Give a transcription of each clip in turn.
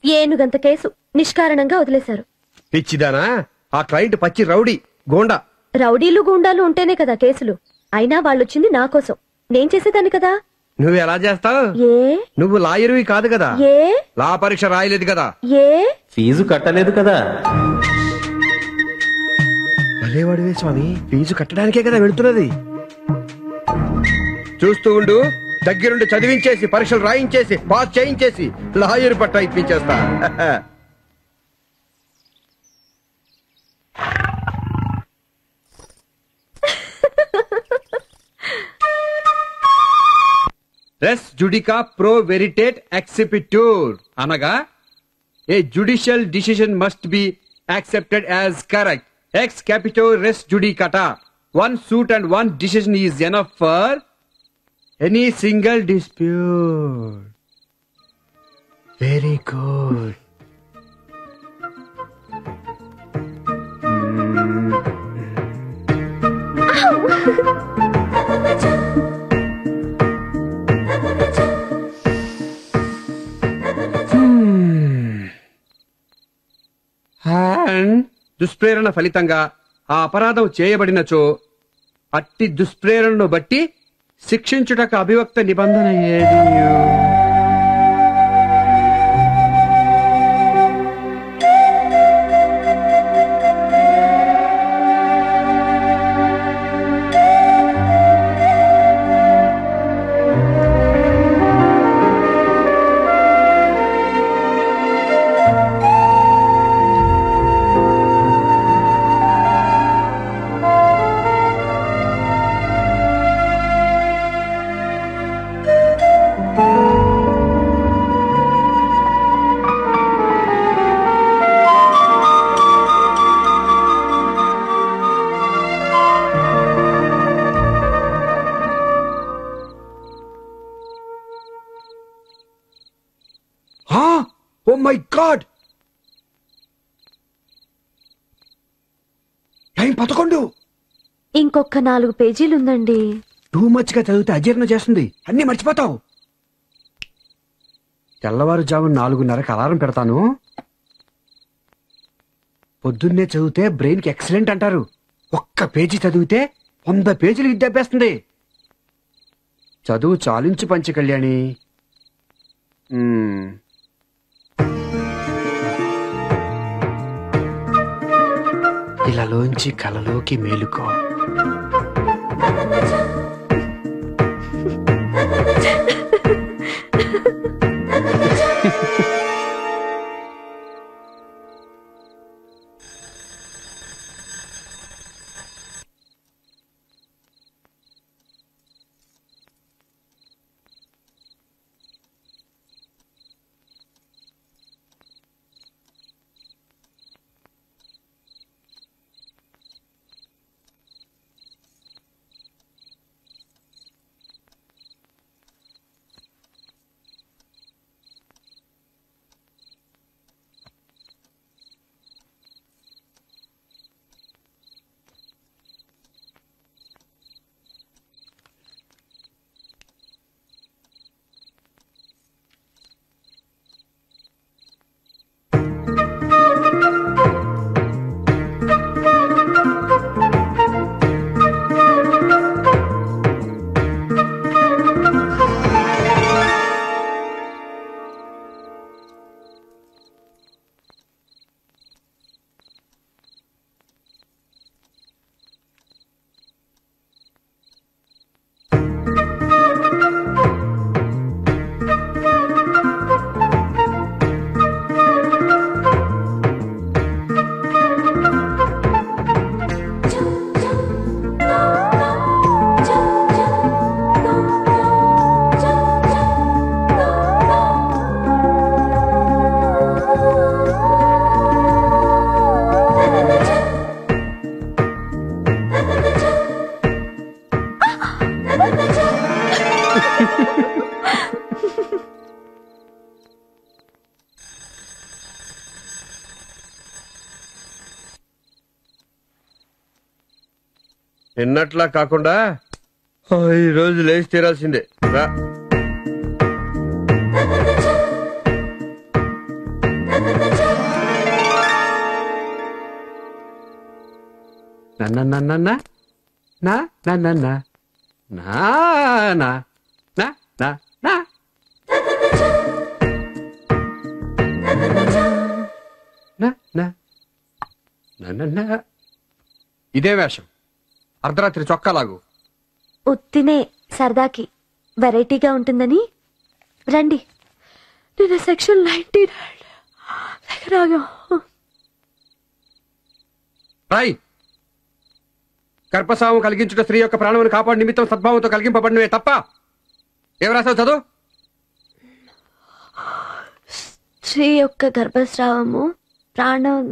ఏనుగంత case నిష్కారణంగా వదిలేశారు. పిచ్చిదానా, ఆ క్లయింట్ పచ్చి రౌడీ గోండా. రౌడీలు గూండాలు ఉంటేనే కదా కేసులు. అయినా వాళ్ళొచ్చింది నా కోసం, నేను చేసేదాన్ని కదా. నువ్వు ఎలా చేస్తావు? ఏ నువ్వు లాయరువి కాదు కదా. ఏ లా పరీక్ష రాయలేదు కదా. ఏ ఫీజు కట్టలేదు కదా. భలేవాడివే స్వామి, ఫీజు కట్టడానికే కదా వెళుతున్నది. చూస్తూ ఉండు, దగ్గరుండి చదివించేసి పరీక్షలు రాయించేసి పాస్ చేయించేసి లాయర్ పట్టా ఇప్పించేస్తా. రెస్ జుడికా ప్రో వెరిటేట్ ఎక్సిపిట్యూర్ అనగా a judicial decision must be accepted as correct. ఎక్స్ క్యాపిటో రెస్ జుడికాటా. One suit and one decision is enough for any single dispute. Very good. And దుష్ప్రేరణ ఫలితంగా ఆ అపరాధం చేయబడినచో అట్టి దుష్ప్రేరణను బట్టి శిక్షించుటకు అభివక్త నిబంధన ఏది? Oh my God! టైం 11. ఇంకొక 4 పేజీలుందండి. టూ మచ్ గా చదివితే అజీర్ణ చేస్తుంది, అన్ని మర్చిపోతావు. తెల్లవారుజామున 4:30కి అలారం పెడతాను. పొద్దున్నే చదివితే బ్రెయిన్ కి ఎక్సలెంట్ అంటారు. ఒక్క పేజీ చదివితే 100 పేజీలు విద్యాభ్యాస్తుంది. చదువు చాలించి పంచి కళ్యాణి. ఇలాలోంచి కలలోకి మేలుకో. నిన్నట్లా కాకుండా ఈ రోజు లేచి తీరాల్సిందే. రా నన్న నన్న నా నా నన్న నా నా నా నా నా నా నా నా నన్న నా. ఇదే వేషం అర్ధరాత్రి చొక్కాలాగు. ఉత్తినే సరదాకి వెరైటీగా ఉంటుందని రండి. నేను సెక్షన్ 99 దగ్గర ఆగాం. రాయ్ గర్భస్రావం కలిగించుట స్త్రీ యొక్క ప్రాణమును కాపాడు నిమిత్తం సద్భావంతో కలిగింపబడినవే తప్ప ఏం రాసావు చదువు. స్త్రీ యొక్క గర్భస్రావము ప్రాణం.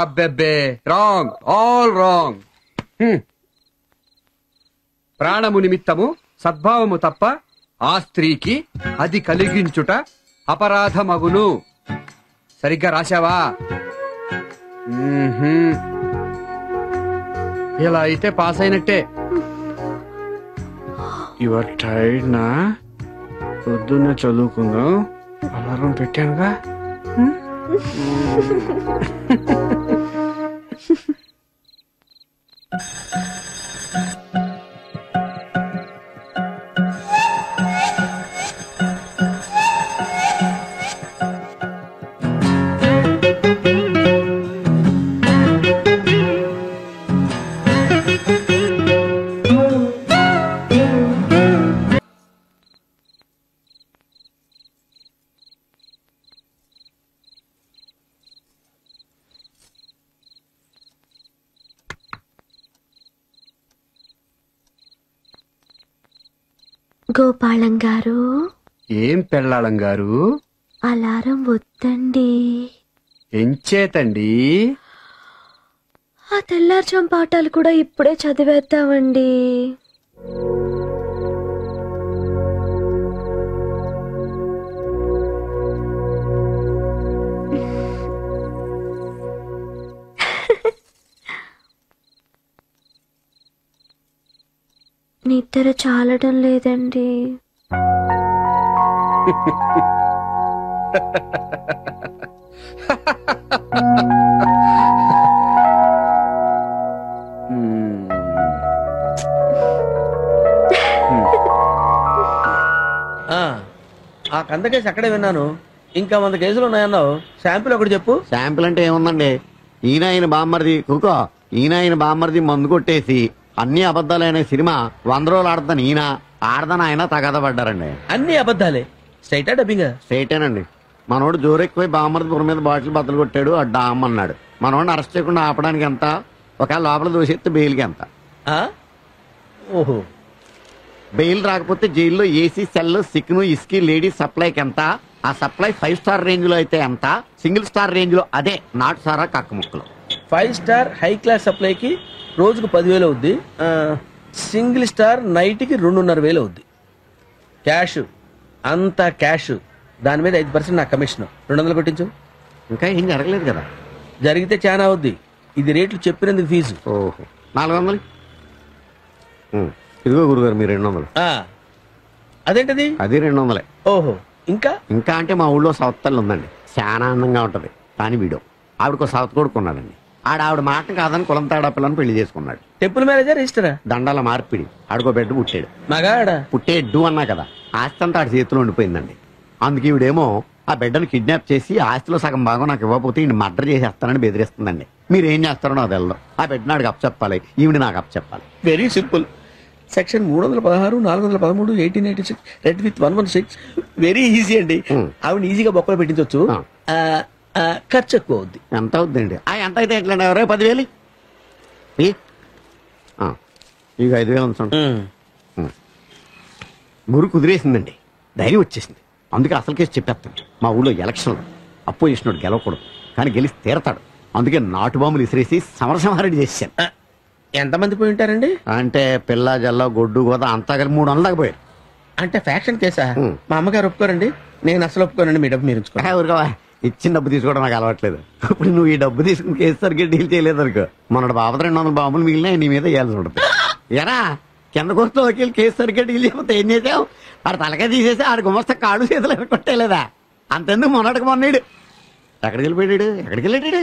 అబ్బెబ్బే రాంగ్, ఆల్ రాంగ్. ప్రాణము నిమిత్తము సద్భావము తప్ప ఆ స్త్రీకి అది కలిగించుట అపరాధమగును. సరిగ్గా రాశావా? ఇలా అయితే పాస్ అయినట్టే. యువర్ టైర్డ్ నా? పొద్దున్న చదువుకుందాం. అలారం పెట్టానుగా. గోపాలం గారు. ఏం పెళ్ళాళం గారు? అలారం వద్దండి. ఎంచేతండి? ఆ తెల్లార్జాం పాఠాలు కూడా ఇప్పుడే చదివేద్దామండి. నిద్ర చాలడం లేదండి. ఆ కంద కేసు అక్కడే విన్నాను. ఇంకా 100 కేసులు ఉన్నాయన్నావు. శాంపిల్ ఒకటి చెప్పు. శాంపిల్ అంటే ఏముందండి, ఈయన బామ్మర్ది కుకో, ఈయన బామ్మర్ది మందు కొట్టేసి అన్ని అబద్దాలైన సినిమా 100 రోజులు ఆడతాను. ఈయన ఆడదాని ఆయన తగద పడ్డారండి. అన్ని అబద్దాలే. స్ట్రైటా డబ్బింగా? స్ట్రైటేనండి. మనోడు జోరెక్కుపోయి బామ్మర్ది పురం మీద బాటిల్ బద్దలు కొట్టాడు. డామ్ అన్నాడు. మనోడిని అరెస్ట్ చేయకుండా ఆపడానికి ఎంత, ఒకవేళ లోపల దోషెత్తే బెయిల్కి ఎంత. ఓహో. బెయిల్ రాకపోతే జైల్లో ఏసీ సెల్, సిక్ను, ఇస్కీ, లేడీస్ సప్లైకి ఎంత, ఆ సప్లై 5 స్టార్ రేంజ్ లో అయితే ఎంత, సింగిల్ స్టార్ రేంజ్ లో అదే నాటు సారా కక్క ముక్కలు. 5 స్టార్ హై క్లాస్ సప్లైకి రోజుకు 10,000 అవుద్ది. సింగిల్ స్టార్ నైట్కి 2,500 అవుద్ది. క్యాష్ అంతా క్యాష్. దాని మీద 5% నా కమిషన్. 200 కొట్టించు. ఇంకా ఏం జరగలేదు కదా. జరిగితే చాలా అవుద్ది. ఇది రేట్లు చెప్పినందుకు ఫీజు. ఓహో, 400. ఇదిగో గురుగారు మీ 200. అదేంటది? అది 200. ఓహో. ఇంకా ఇంకా అంటే మా ఊళ్ళో సౌత్ తల్లి ఉందండి. చాలా అందంగా ఉంటది. కానీ వీడు ఆవిడకు సౌత్ కొడుకు ఉన్నాడండి. ఆవిడ మాట కాదని కులం తాడా పిల్లని పెళ్లి చేసుకున్నాడు. Temple manager రిజిస్టరా? దండాల మార్పిడి. ఆడికో బిడ్డ పుట్టాడు. మగాడా? పుట్టేడ్డు అన్నా కదా. ఆస్తి అంతా ఆడి చేతిలో ఉండిపోయిందండి. అందుకే ఈవిడేమో ఆ బిడ్డను కిడ్నాప్ చేసి ఆస్తిలో సగం భాగం నాకు ఇవ్వకపోతే ఈయన మర్డర్ చేసేస్తానని బెదిరిస్తుందండి. మీరు ఏం చేస్తారో నాకు తెలదు. ఆ బిడ్డ నాడికి అప్పచెప్పాలి, ఈవిడ నాకు అప్పచెప్పాలి. Very simple. Section 316, 413, 1886, read with 116. Very easy అండి. ఆవిడ ఈజీగా బొక్కలు పెట్టించవచ్చు. ఖర్చు ఎక్కువ అవుద్ది. ఎంత అవుద్దండి? ఎంత అయితే ఎట్లా 10,000. ఇక 5,000 ఉంచండి. మురు కుదిరేసిందండి. ధైర్యం వచ్చేసింది. అందుకే అసలు కేసు చెప్పేస్తాను. మా ఊళ్ళో ఎలక్షన్లు అపోజిషన్ గెలవకూడదు, కానీ గెలిచి తీరతాడు. అందుకే నాటు బాంబులు ఇసిరేసి సమరసంహారెడ్డి చేశాను. ఎంతమంది పోయి ఉంటారండి? అంటే పిల్ల జల్ల గొడ్డు గోద అంతా కలిపి 300 దాకా పోయారు. అంటే ఫ్యాక్షన్ కేసా? మా అమ్మగారు ఒప్పుకోరండి. నేను అసలు ఒప్పుకోనండి. మీ డబ్బు మీరు ఊరుకోవా. ఇచ్చిన డబ్బు తీసుకోవడం నాకు అలవాట్లేదు. ఇప్పుడు నువ్వు ఈ డబ్బు తీసుకుని కేసు సరిగ్గా డీల్ చేయలేదు అనుకో, మన బాబు 200 బాంబులు మిగిలిన నీ మీద వేయాల్సి ఉంటుంది. ఎరా కింద కోర్టులో వకీలు కేసు సరిగ్గా డీల్ చేయకపోతే ఏం చేసావు? ఆడు తలకాయ తీసేసి ఆడు గుమస్తా కాడు చేతులు కొట్టేలేదా? అంతెందుకు మొన్నటికి మొన్నడు ఎక్కడికి వెళ్ళిపోయాడు?